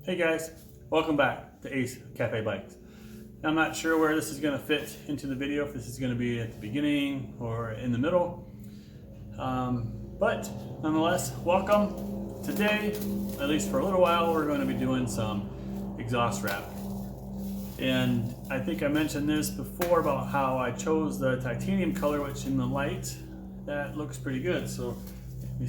Hey guys, welcome back to Ace Cafe Bikes. I'm not sure where this is going to fit into the video, if this is going to be at the beginning or in the middle, but nonetheless, welcome. Today, at least for a little while, we're going to be doing some exhaust wrap. And I think I mentioned this before about how I chose the titanium color, which in the light, that looks pretty good. So let me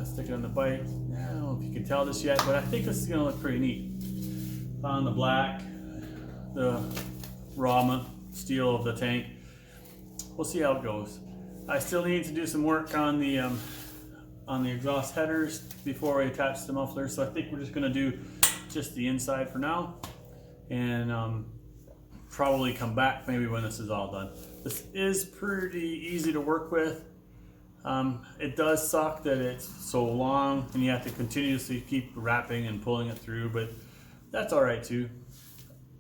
stick it on the bike. I don't know if you can tell this yet, but I think this is going to look pretty neat. On the black, the raw steel of the tank. We'll see how it goes. I still need to do some work on the exhaust headers before we attach the muffler, so I think we're just going to do just the inside for now, and probably come back maybe when this is all done. This is pretty easy to work with. It does suck that it's so long and you have to continuously keep wrapping and pulling it through, but that's all right too.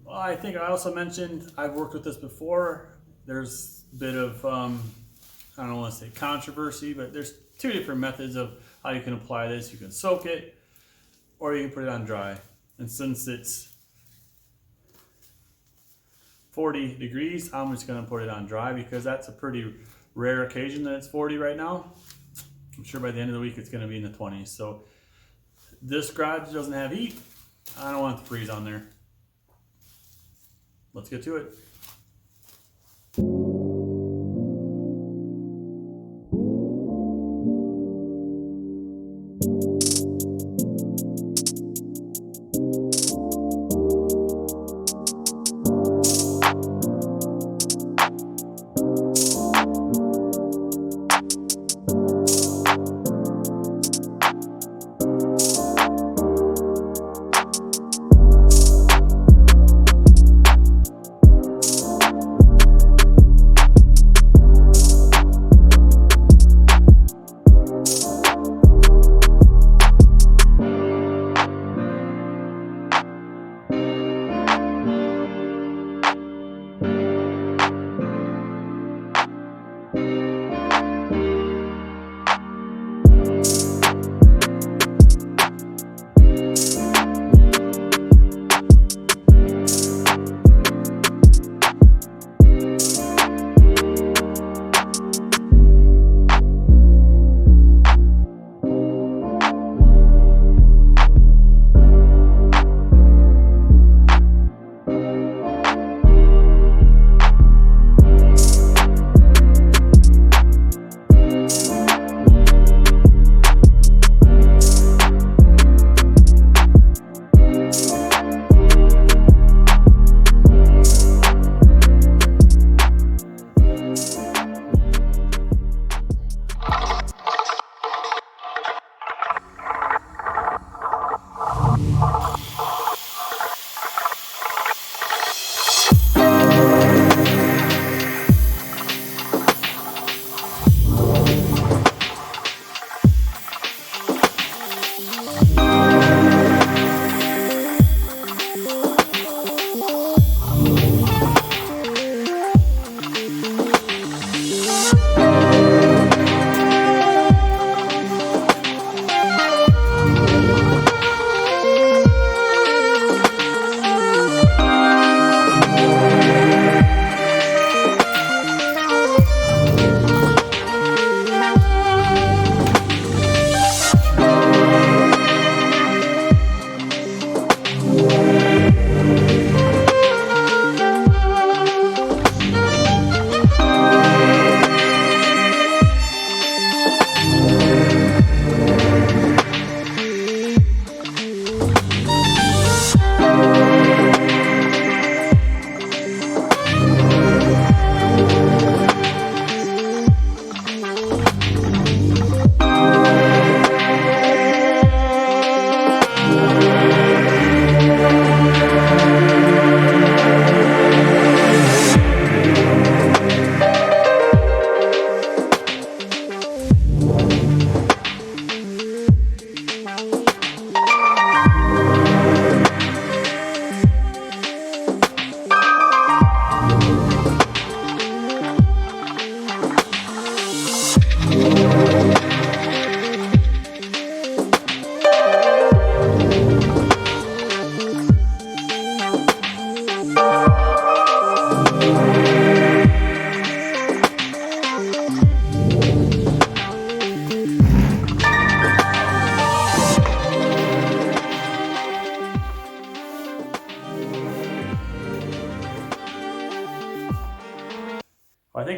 Well, I think I also mentioned I've worked with this before. There's a bit of, I don't want to say controversy, but there's two different methods of how you can apply this. You can soak it or you can put it on dry. And since it's 40 degrees, I'm just going to put it on dry because that's a pretty rare occasion that it's 40 right now. I'm sure by the end of the week it's going to be in the 20s. So this garage doesn't have heat. I don't want it to freeze on there. Let's get to it.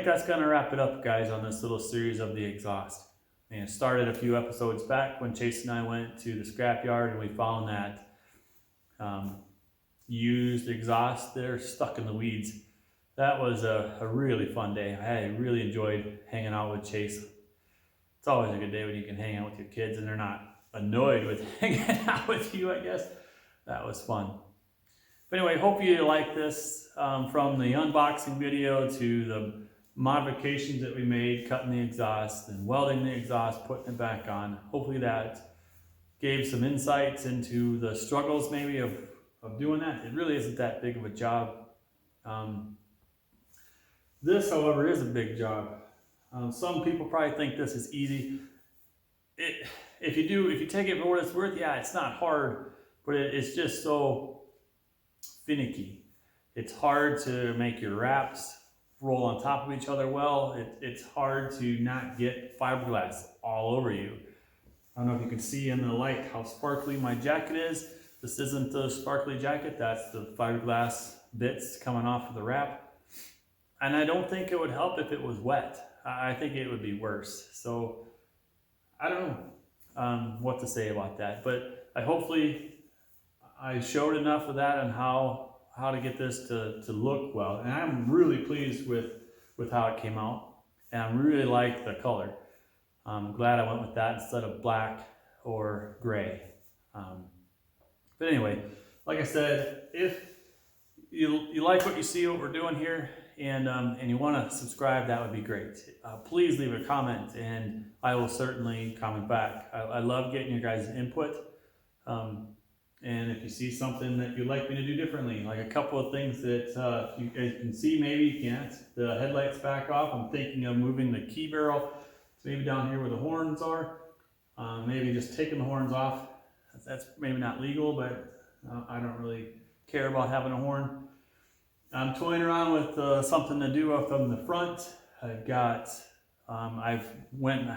think that's going to wrap it up, guys, on this little series of the exhaust. And it started a few episodes back when Chase and I went to the scrapyard and we found that used exhaust that are stuck in the weeds. That was a really fun day. I really enjoyed hanging out with Chase. It's always a good day when you can hang out with your kids and they're not annoyed with hanging out with you, I guess. That was fun. But anyway, hope you like this, from the unboxing video to the modifications that we made, cutting the exhaust and welding the exhaust, putting it back on. Hopefully that gave some insights into the struggles maybe of doing that. It really isn't that big of a job. This, however, is a big job. Some people probably think this is easy. If you take it for what it's worth, yeah, it's not hard, but it's just so finicky. It's hard to make your wraps roll on top of each other well. It's hard to not get fiberglass all over you. I don't know if you can see in the light how sparkly my jacket is. This isn't the sparkly jacket, that's the fiberglass bits coming off of the wrap. And I don't think it would help if it was wet. I think it would be worse. So I don't know what to say about that, but hopefully I showed enough of that and how to get this to look well. And I'm really pleased with how it came out. And I really like the color. I'm glad I went with that instead of black or gray. But anyway, like I said, if you like what you see, what we're doing here, and you want to subscribe, that would be great. Please leave a comment and I will certainly comment back. I love getting your guys' input. And if you see something that you'd like me to do differently, like a couple of things that you guys can see, maybe you can't. The headlights back off. I'm thinking of moving the key barrel to maybe down here where the horns are. Maybe just taking the horns off. That's maybe not legal, but I don't really care about having a horn. I'm toying around with something to do up on the front. I've got, I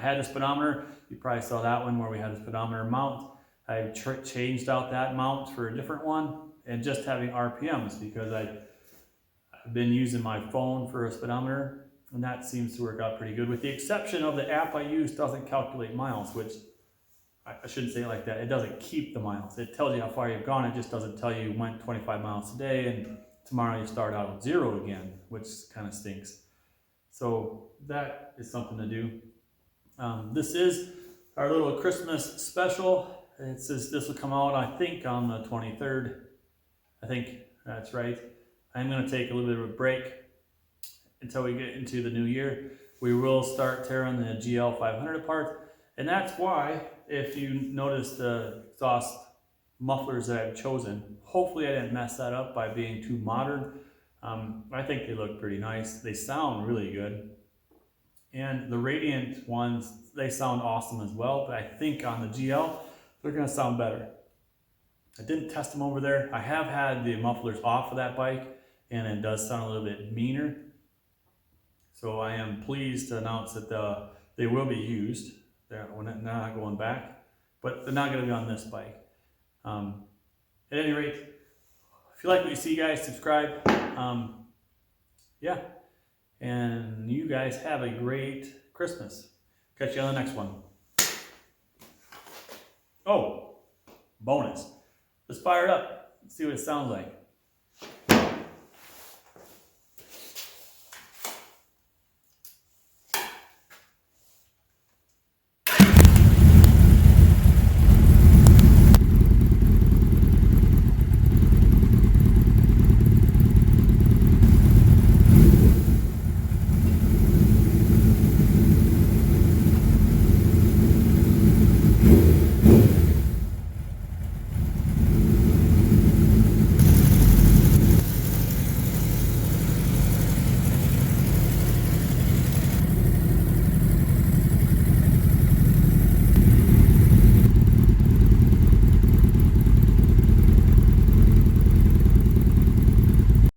had a speedometer. You probably saw that one where we had a speedometer mount. I've changed out that mount for a different one and just having RPMs because I've been using my phone for a speedometer and that seems to work out pretty good with the exception of the app I use doesn't calculate miles, which I shouldn't say it like that. It doesn't keep the miles. It tells you how far you've gone. It just doesn't tell you you went 25 miles today and tomorrow you start out at 0 again, which kind of stinks. So that is something to do. This is our little Christmas special. It says this will come out, I think, on the 23rd. I think that's right. I'm going to take a little bit of a break until we get into the new year. We will start tearing the GL500 apart. And that's why, if you notice the exhaust mufflers that I've chosen, hopefully I didn't mess that up by being too modern. I think they look pretty nice. They sound really good. And the Radiant ones, they sound awesome as well, but I think on the GL, they're going to sound better. I didn't test them over there. I have had the mufflers off of that bike, and it does sound a little bit meaner. So I am pleased to announce that they will be used. They're not going back, but they're not going to be on this bike. At any rate, if you like what you see, guys, subscribe. Yeah, and you guys have a great Christmas. Catch you on the next one. Oh, bonus. Let's fire it up. Let's see what it sounds like.